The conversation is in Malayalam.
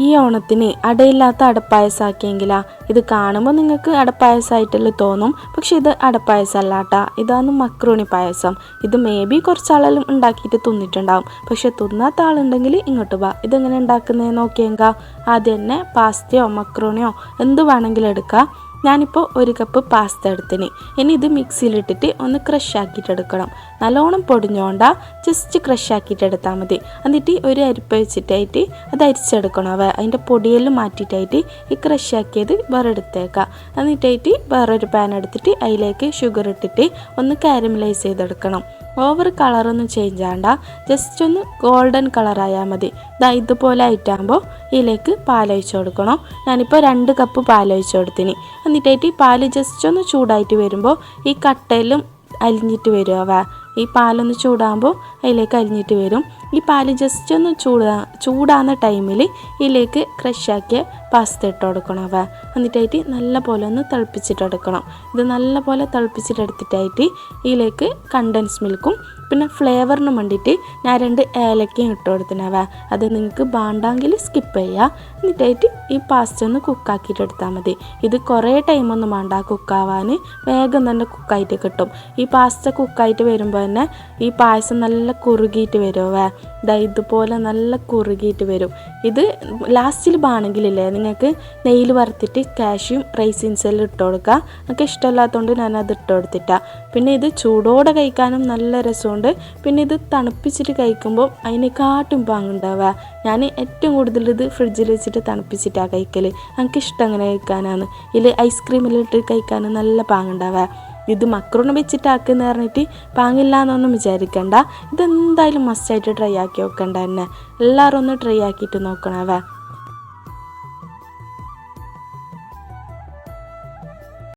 ഈ ഓണത്തിന് അടയില്ലാത്ത അടപ്പായസമാക്കിയെങ്കിലാ. ഇത് കാണുമ്പോൾ നിങ്ങൾക്ക് അടപ്പായസമായിട്ടല്ലേ തോന്നും, പക്ഷെ ഇത് അടപ്പായസമല്ല കേട്ടോ. ഇതാണ് മക്രോണി പായസം. ഇത് മേ ബി കുറച്ചാളെല്ലാം ഉണ്ടാക്കിയിട്ട് തിന്നിട്ടുണ്ടാവും, പക്ഷെ തിന്നാത്ത ആളുണ്ടെങ്കിൽ ഇങ്ങോട്ട് വാ. ഇതെങ്ങനെ ഉണ്ടാക്കുന്നത് നോക്കിയെങ്കാ. ആദ്യം തന്നെ പാസ്തയോ മക്രോണിയോ എന്ത് വേണമെങ്കിലും എടുക്കാം. ഞാനിപ്പോൾ 1 കപ്പ് പാസ്ത എടുത്തിന്. ഇനി ഇത് മിക്സിയിലിട്ടിട്ട് ഒന്ന് ക്രഷ് ആക്കിയിട്ട് എടുക്കണം. നല്ലോണം പൊടിഞ്ഞോണ്ടാ, ജസ്റ്റ് ക്രഷ് ആക്കിയിട്ട് എടുത്താൽ മതി. എന്നിട്ട് ഒരു അരിപ്പ വെച്ചിട്ടായിട്ട് അത് അരിച്ചെടുക്കണം. അതിൻ്റെ പൊടിയെല്ലാം മാറ്റിയിട്ടായിട്ട് ഈ ക്രഷ് ആക്കിയത് വേറെ എടുത്തേക്കാം. എന്നിട്ടായിട്ട് വേറൊരു പാൻ എടുത്തിട്ട് അതിലേക്ക് ഷുഗർ ഇട്ടിട്ട് ഒന്ന് കാരമലൈസ് ചെയ്തെടുക്കണം. ഓവർ കളറൊന്നും ചേഞ്ച് ആകണ്ട, ജസ്റ്റ് ഒന്ന് ഗോൾഡൻ കളറായാൽ മതി. ഇതുപോലെ ആയിട്ടാകുമ്പോൾ ഇതിലേക്ക് പാലൊഴിച്ച് കൊടുക്കണം. ഞാനിപ്പോൾ 2 കപ്പ് പാലൊഴിച്ച് കൊടുത്തിന്. എന്നിട്ടായിട്ട് പാല് ജസ്റ്റ് ഒന്ന് ചൂടായിട്ട് വരുമ്പോൾ ഈ കട്ടയിലും അലിഞ്ഞിട്ട് വരും. ഈ പാലൊന്ന് ചൂടാകുമ്പോൾ അതിലേക്ക് അലിഞ്ഞിട്ട് വരും. ഈ പാല് ജസ്റ്റ് ഒന്ന് ചൂടാകുന്ന ടൈമിൽ ഇതിലേക്ക് ക്രഷാക്കിയ പാസ്ത ഇട്ട് കൊടുക്കണം. എന്നിട്ടായിട്ട് നല്ല പോലെ ഒന്ന് തിളപ്പിച്ചിട്ടെടുക്കണം. ഇത് നല്ല പോലെ തിളപ്പിച്ചിട്ടെടുത്തിട്ടായിട്ട് ഇതിലേക്ക് കണ്ടൻസ് മിൽക്കും പിന്നെ ഫ്ലേവറിന് വേണ്ടിയിട്ട് ഞാൻ 2 ഏലക്കയും ഇട്ട് കൊടുത്തിനാവ. അത് നിങ്ങൾക്ക് വേണ്ടെങ്കിൽ സ്കിപ്പ് ചെയ്യുക. എന്നിട്ടായിട്ട് ഈ പാസ്ത ഒന്ന് കുക്കാക്കിയിട്ട് എടുത്താൽ മതി. ഇത് കുറേ ടൈമൊന്നും വേണ്ട കുക്കാവാൻ, വേഗം തന്നെ കുക്കായിട്ട് കിട്ടും. ഈ പാസ്ത കുക്കായിട്ട് വരുമ്പോൾ തന്നെ ഈ പായസം നല്ല കുറുകിയിട്ട് വരുമേ. ഇതുപോലെ നല്ല കുറുകിയിട്ട് വരും. ഇത് ലാസ്റ്റിൽ വേണമെങ്കിലില്ലേ നിങ്ങൾക്ക് നെയ്യിൽ വറുത്തിട്ട് കാഷ്യും റൈസിൻസ് എല്ലാം ഇട്ട് കൊടുക്കുക. എനിക്ക് ഇഷ്ടമല്ലാത്തതുകൊണ്ട് ഞാനത് ഇട്ട് കൊടുത്തിട്ടാണ്. പിന്നെ ഇത് ചൂടോടെ കഴിക്കാനും നല്ല രസമുണ്ട്. പിന്നെ ഇത് തണുപ്പിച്ചിട്ട് കഴിക്കുമ്പോൾ അതിനെക്കാട്ടും പാങ്ങുണ്ടാവുക. ഞാൻ ഏറ്റവും കൂടുതൽ ഇത് ഫ്രിഡ്ജിൽ വെച്ചിട്ട് തണുപ്പിച്ചിട്ടാണ് കഴിക്കൽ. എനിക്കിഷ്ടം അങ്ങനെ കഴിക്കാനാണ്. ഇതിൽ ഐസ്ക്രീമിലിട്ട് കഴിക്കാനും നല്ല പാങ്ങുണ്ടാവുക. ഇത് മക്രോണി വെച്ചിട്ടാക്കുന്ന പറഞ്ഞിട്ട് പാങ്ങില്ല എന്നൊന്നും വിചാരിക്കണ്ട. ഇതെന്തായാലും മസ്റ്റായിട്ട് ട്രൈ ആക്കി നോക്കണ്ട തന്നെ. എല്ലാവരും ഒന്ന് ട്രൈ ആക്കിയിട്ട് നോക്കണവേ.